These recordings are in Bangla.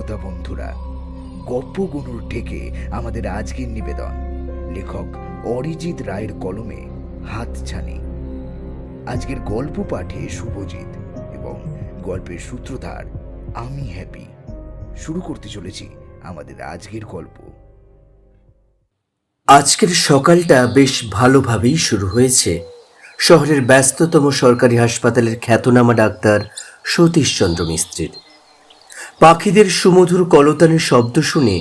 শ্রোতা বন্ধুরা, গপ্প গুনুর থেকে আমাদের আজকের নিবেদন লেখক অরিজিৎ রায়ের কলমে হাতছানি। আজকের গল্প পাঠে শুভজিৎ এবং গল্পের সূত্রধার আমি হ্যাপি। শুরু করতে চলেছি আমাদের আজকের গল্প। আজকের সকালটা বেশ ভালোভাবেই শুরু হয়েছে শহরের ব্যস্ততম সরকারি হাসপাতালের খ্যাতনামা ডাক্তার সতীশচন্দ্র মিস্ত্রির। পাখিদের সুমধুর কলতানের শব্দ শুনে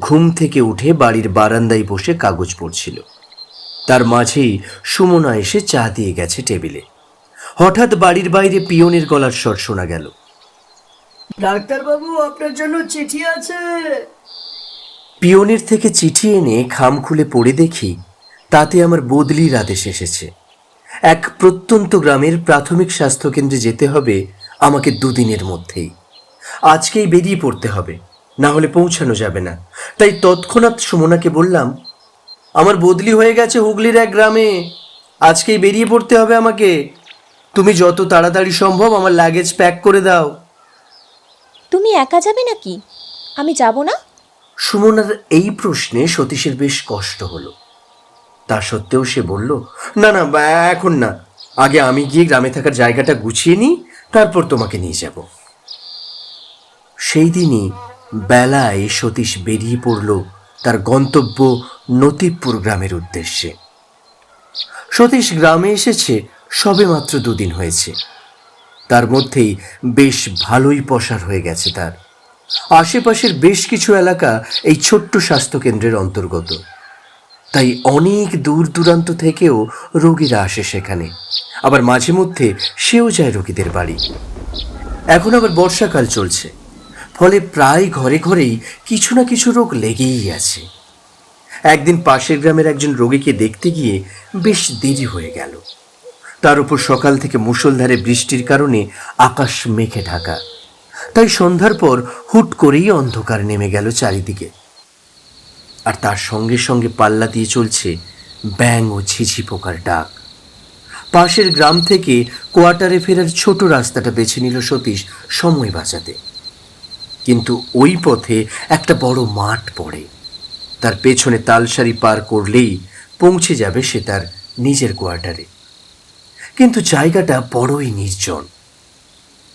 ঘুম থেকে উঠে বাড়ির বারান্দায় বসে কাগজ পড়ছিল। তার মাঝেই সুমনা এসে চা দিয়ে গেছে টেবিলে। হঠাৎ বাড়ির বাইরে পিয়নের গলার স্বর শোনা গেল। ডাক্তারবাবু, আপনার জন্য চিঠি আছে। পিয়নের থেকে চিঠি এনে খাম খুলে পড়ে দেখি তাতে আমার বদলির আদেশ এসেছে। এক প্রত্যন্ত গ্রামের প্রাথমিক স্বাস্থ্যকেন্দ্রে যেতে হবে আমাকে দুদিনের মধ্যেই। আজকেই বেরিয়ে পড়তে হবে, না হলে পৌঁছানো যাবে না। তাই তৎক্ষণাৎ সুমনাকে বললাম, আমার বদলি হয়ে গেছে হুগলির এক গ্রামে, আজকেই বেরিয়ে পড়তে হবে আমাকে। তুমি যত তাড়াতাড়ি সম্ভব আমার লাগেজ প্যাক করে দাও। তুমি একা যাবে নাকি? আমি যাব না। সুমনার এই প্রশ্নে সতীশের বেশ কষ্ট হলো। তা সত্ত্বেও সে বলল, না না, এখন না, আগে আমি গিয়ে গ্রামে থাকার জায়গাটা গুছিয়ে নিই, তারপর তোমাকে নিয়ে যাব। সেই দিনই বেলায় সতীশ বেরিয়ে পড়ল তার গন্তব্য নতিবপুর গ্রামের উদ্দেশ্যে। সতীশ গ্রামে এসেছে সবে মাত্র দুদিন হয়েছে। তার মধ্যেই বেশ ভালোই পসার হয়ে গেছে তার। আশেপাশের বেশ কিছু এলাকা এই ছোট্ট স্বাস্থ্যকেন্দ্রের অন্তর্গত, তাই অনেক দূর দূরান্ত থেকেও রোগীরা আসে সেখানে। আবার মাঝে মধ্যে সেও যায় রোগীদের বাড়ি। এখন আবার বর্ষাকাল চলছে, ফলে প্রায় ঘরে ঘরেই কিছু না কিছু রোগ লেগেই আছে। একদিন পাশের গ্রামের একজন রোগীকে দেখতে গিয়ে বেশ দেরি হয়ে গেল। তার উপর সকাল থেকে মুষলধারে বৃষ্টির কারণে আকাশ মেঘে ঢাকা, তাই সন্ধ্যার পর হুট করেই অন্ধকার নেমে গেল চারিদিকে। আর তার সঙ্গে সঙ্গে পাল্লা দিয়ে চলছে ব্যাঙ ও ঝিঝি পোকার ডাক। পাশের গ্রাম থেকে কোয়ার্টারে ফেরার ছোট রাস্তাটা বেছে নিল সতীশ সময় বাঁচাতে। কিন্তু ওই পথে একটা বড় মাঠ পড়ে। তার পেছনে তালসারি পার করলেই পৌঁছে যাবে সে তার নিজের কোয়ার্টারে। কিন্তু জায়গাটা বড়ই নির্জন।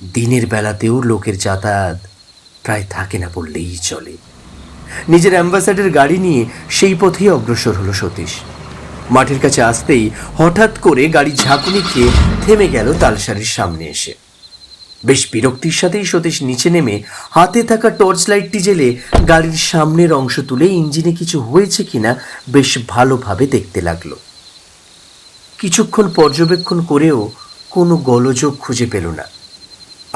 দিনের বেলাতেও লোকের যাতায়াত প্রায় থাকে না বললেই চলে। নিজের অ্যাম্বাসাডার গাড়ি নিয়ে সেই পথেই অগ্রসর হলো সতীশ। মাঠের কাছে আসতেই হঠাৎ করে গাড়ি ঝাঁকুনি খেয়ে থেমে গেল তালসারির সামনে এসে। বেশ বিরক্তির সাথেই সতীশ নিচে নেমে হাতে থাকা টর্চ লাইটটি জেলে গাড়ির সামনের অংশ তুলে ইঞ্জিনে কিছু হয়েছে কিনা বেশ ভালোভাবে দেখতে লাগলো। কিছুক্ষণ পর্যবেক্ষণ করেও কোনো গোলযোগ খুঁজে পেল না,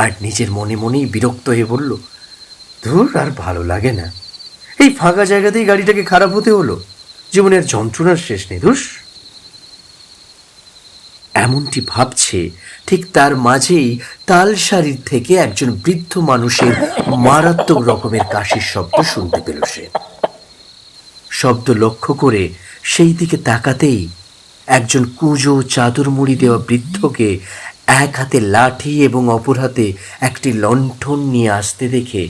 আর নিজের মনে মনেই বিরক্ত হয়ে বলল, ধুর, আর ভালো লাগে না, এই ফাঁকা জায়গাতেই গাড়িটাকে খারাপ হতে হলো, জীবনের যন্ত্রণার শেষ নেই। ধুস। এমনটি ভাবছে, ঠিক তার মাঝেই তালসারির থেকে একজন বৃদ্ধ মানুষের মারাত্মক রকমের কাশির শব্দ শুনতে পেল সে। শব্দ লক্ষ্য করে সেই দিকে তাকাতেই একজন কুঁজো চাদর মুড়ি দেওয়া বৃদ্ধকে এক হাতে লাঠি এবং অপর হাতে একটি লণ্ঠন নিয়ে আসতে দেখে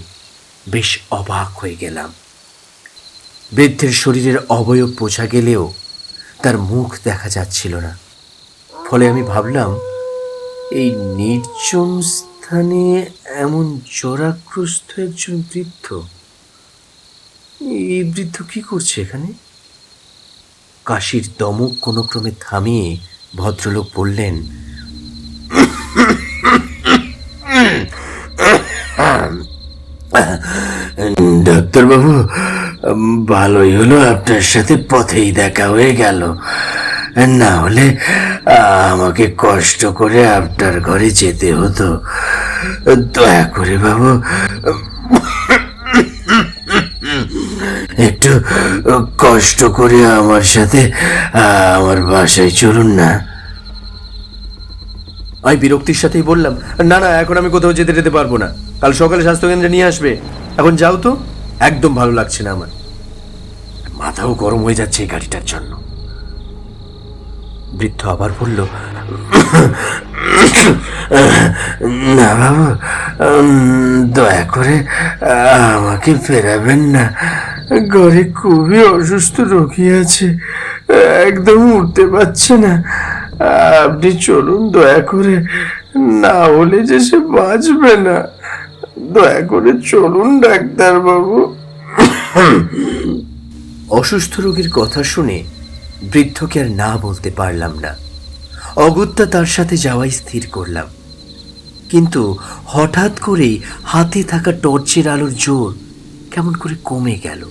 বেশ অবাক হয়ে গেলাম। বৃদ্ধের শরীরের অবয়ব বোঝা গেলেও তার মুখ দেখা যাচ্ছিল না। ফলে আমি ভাবলাম, এই নির্জন স্থানে এমন জরাগ্রস্ত একজন বৃদ্ধ, এই বৃদ্ধ কি করছে এখানে? কাশির দমক কোনো ক্রমে থামিয়ে ভদ্রলোক বললেন, ডাক্তারবাবু, ভালোই হলো আপনার সাথে পথেই দেখা হয়ে গেল, না হলে আমাকে কষ্ট করে আপনার ঘরে যেতে হতো। দয়া করে বাবু একটু কষ্ট করে আমার সাথে আমার বাসায় চলুন না। আমি বিরক্তির সাথেই বললাম, না না, এখন আমি কোথাও যেতে পারবো না, কাল সকালে স্বাস্থ্যকেন্দ্রে নিয়ে আসবে, এখন যাও তো, একদম ভালো লাগছে না আমার, মাথাও গরম হয়ে যাচ্ছে এই গাড়িটার জন্য। বৃদ্ধ আবার বলল, না বাবু, দয়া করে আমাকে ফেরাবেন না। ঘরে খুবই অসুস্থ রোগী আছে, একদম উঠতে পারছে না। আপনি চলুন দয়া করে, না হলে যে সে বাঁচবে না। দয়া করে চলুন ডাক্তারবাবু। অসুস্থ রোগীর কথা শুনে বৃদ্ধকে আর না বলতে পারলাম না। অগত্যা তার সাথে যাওয়াই স্থির করলাম। কিন্তু হঠাৎ করেই হাতে থাকা টর্চের আলোর জোর কেমন করে কমে গেল।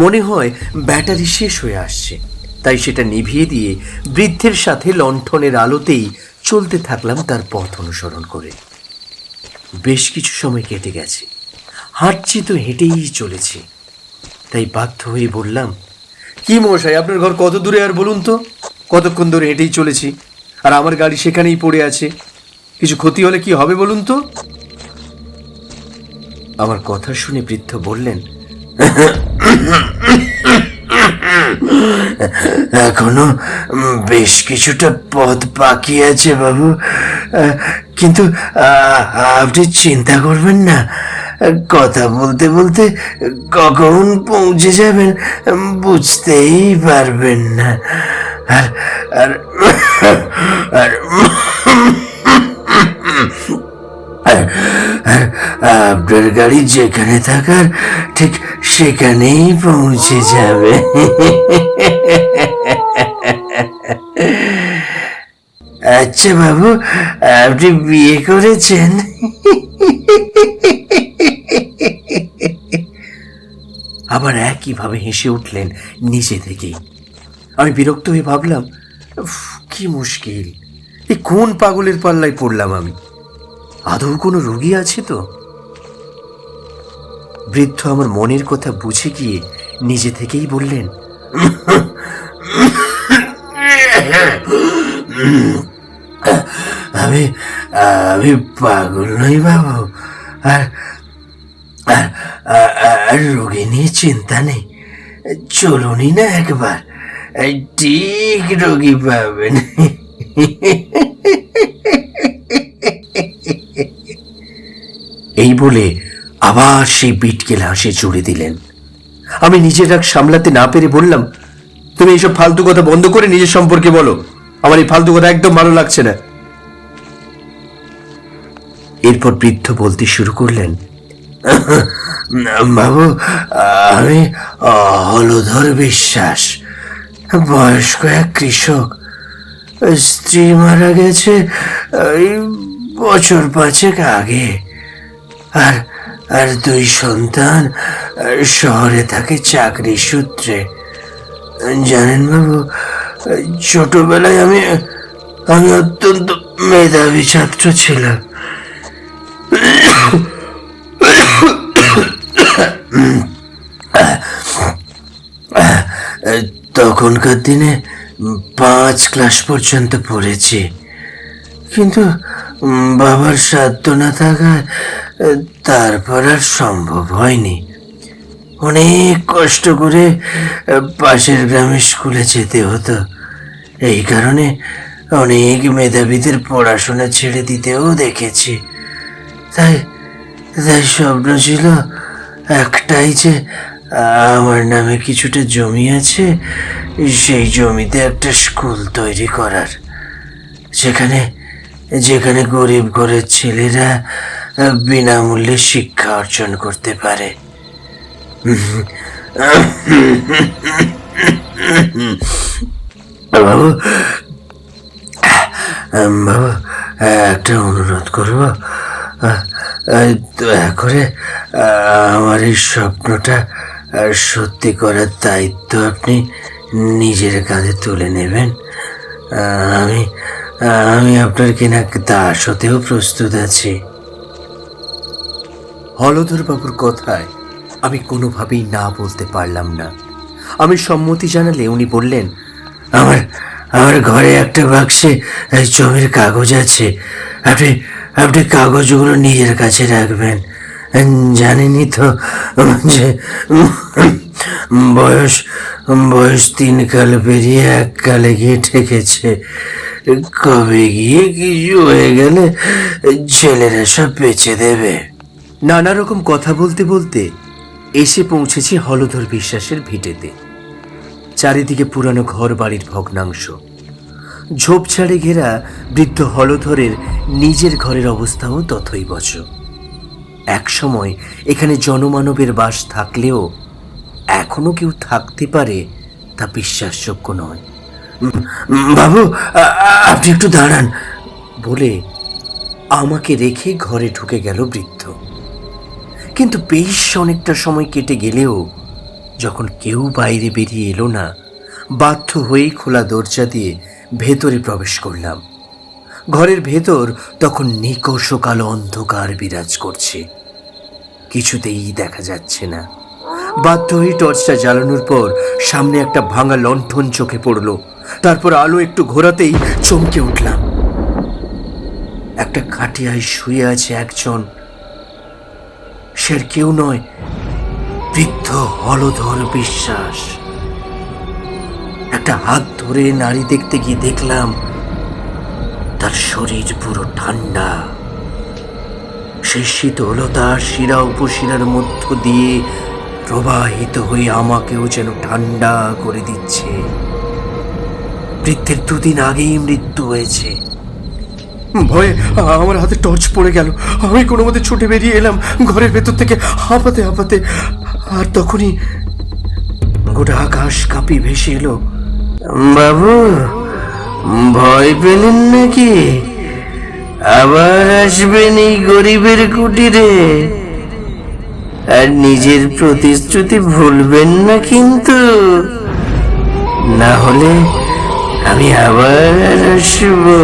মনে হয় ব্যাটারি শেষ হয়ে আসছে। তাই সেটা নিভিয়ে দিয়ে বৃদ্ধের সাথে লণ্ঠনের আলোতেই চলতে থাকলাম তার পথ অনুসরণ করে। বেশ কিছু সময় কেটে গেছে। হাঁটছি তো হেঁটেই চলেছি। তাই বাধ্য হয়ে বললাম, কি মশাই, আপনার ঘর কত দূরে আর বলুন তো? কতক্ষণ ধরে হেঁটেই চলেছি, আর আমার গাড়ি সেখানেই পড়ে আছে। কিছু ক্ষতি হলে কি হবে বলুন তো? আমার কথা শুনে বৃদ্ধ বললেন, এখনো বেশ কিছুটা পথ বাকি আছে বাবু, কিন্তু আপনি চিন্তা করবেন না। কথা বলতে বলতে কখন পৌঁছে যাবেন বুঝতেই পারবেন না। আর আর আর আপনার গাড়ি যেখানে থাকার ঠিক সেখানেই পৌঁছে যাবে। আচ্ছা বাবু, আপনি বিয়ে করেছেন? আবার একইভাবে হেসে উঠলেন নিজে থেকেই। আমি বিরক্ত হয়ে ভাবলাম, কি মুশকিল, এই কোন পাগলের পাল্লায় পড়লাম আমি? আদৌ কোনো রোগী আছে তো? বৃদ্ধ আমার মনের কথা বুঝে গিয়ে নিজে থেকেই বললেন, আমি আমি পাগল নই বাবু, আর আর রোগী নিয়ে চিন্তা নেই। চলুনই না একবার, ঠিক রোগী পাবেন। এই বলে আবার সেই বিটকেল হাসি জুড়ে দিলেন। আমি নিজের রাগ সামলাতে না পেরে বললাম, তুমি এইসব ফালতু কথা বন্ধ করে নিজের সম্পর্কে বলো। আমার এই ফালতু কথা একদম ভালো লাগছে না। এরপর বৃদ্ধ বলতে শুরু করলেন, বাবু, আমি হলধর বিশ্বাস, বয়স্ক এক কৃষক। স্ত্রী মারা গেছে এই বছর 5 আগে, আর আর 2 সন্তান শহরে থাকে চাকরি সূত্রে। জানেন বাবু, ছোটবেলায় আমি অত্যন্ত মেধাবী ছাত্র ছিলাম। তখনকার দিনে 5 ক্লাস পর্যন্ত পড়েছি, কিন্তু বাবার সাধ্য না থাকায় তারপর আর সম্ভব হয়নি। অনেক কষ্ট করে পাশের গ্রামের স্কুলে যেতে হতো। এই কারণে অনেক মেধাবীদের পড়াশোনা ছেড়ে দিতেও দেখেছি। তাই তাই স্বপ্ন ছিল একটাই, যে আমার নামে কিছুটা জমি আছে, সেই জমিতে একটা স্কুল তৈরি করার, যেখানে যেখানে গরিব ঘরের ছেলেরা বিনামূল্যে শিক্ষা অর্জন করতে পারে। বাবু, বাবু, একটা অনুরোধ করব, দয়া করে আমার এই স্বপ্নটা সত্যি করার দায়িত্ব আপনি নিজের কাঁধে তুলে নেবেন। আমি আমি আপনার কিনা দাস হতেও প্রস্তুত আছি। হলধর বাবুর কথায় আমি কোনোভাবেই না বলতে পারলাম না। আমি সম্মতি জানালে উনি বললেন, আমার আমার ঘরে একটা বাক্সে জমির কাগজ আছে, আপনি আপনি কাগজগুলো নিজের কাছে রাখবেন। জানেনই তো যে বয়স বয়স 3 কাল পেরিয়ে 1 কালে গিয়ে ঠেকেছে। কবে গিয়ে কিছু হয়ে গেলে ছেলেরা সব বেঁচে দেবে। নানা রকম কথা বলতে বলতে এসে পৌঁছেছি হলধর বিশ্বাসের ভিটেতে। চারিদিকে পুরানো ঘর বাড়ির ভগ্নাংশ, ঝোপঝাড়ে ঘেরা বৃদ্ধ হলধরের নিজের ঘরের অবস্থাও তথৈবচ। এক সময় এখানে জনমানবের বাস থাকলেও এখনো কেউ থাকতে পারে তা বিশ্বাসযোগ্য নয়। বাবু, আপনি একটু দাঁড়ান বলে আমাকে রেখে ঘরে ঢুকে গেল বৃদ্ধ। কিন্তু বেশ অনেকটা সময় কেটে গেলেও যখন কেউ বাইরে বেরিয়ে এলো না, বাধ্য হয়েই খোলা দরজা দিয়ে ভেতরে প্রবেশ করলাম। ঘরের ভেতর তখন নিকষ কালো অন্ধকার বিরাজ করছে, কিছুতেই দেখা যাচ্ছে না। বাধ্য হয়ে টর্চটা জ্বালানোর পর সামনে একটা ভাঙা লণ্ঠন চোখে পড়লো। তারপর আলো একটু ঘোরাতেই চমকে উঠলাম। একটা খাটিয়ায় শুয়ে আছে একজন, সে আর কেউ নয়, বৃদ্ধ হলধর বিশ্বাস। একটা হাত ধরে নাড়ি দেখতে গিয়ে দেখলাম তার শরীর পুরো ঠান্ডা। সেই শীতলতা শিরা উপশিরার মধ্য দিয়ে প্রবাহিত হয়ে আমাকেও যেন ঠান্ডা করে দিচ্ছে। বৃদ্ধের 2 দিন আগেই মৃত্যু হয়েছে। ভয়ে আমার হাতে টর্চ পড়ে গেল। আমি কোনো মতে ছুটে বেরিয়ে এলাম ঘরের ভেতর থেকে হাঁপাতে হাঁপাতে। আর তখনই গোটা আকাশ কাঁপি ভেসে এলো। বাবু, ভয় পেলেন নাকি? আবার আসবেন এই গরিবের কুটিরে, আর নিজের প্রতিশ্রুতি ভুলবেন না কিন্তু, না হলে আমি আবার আসবো।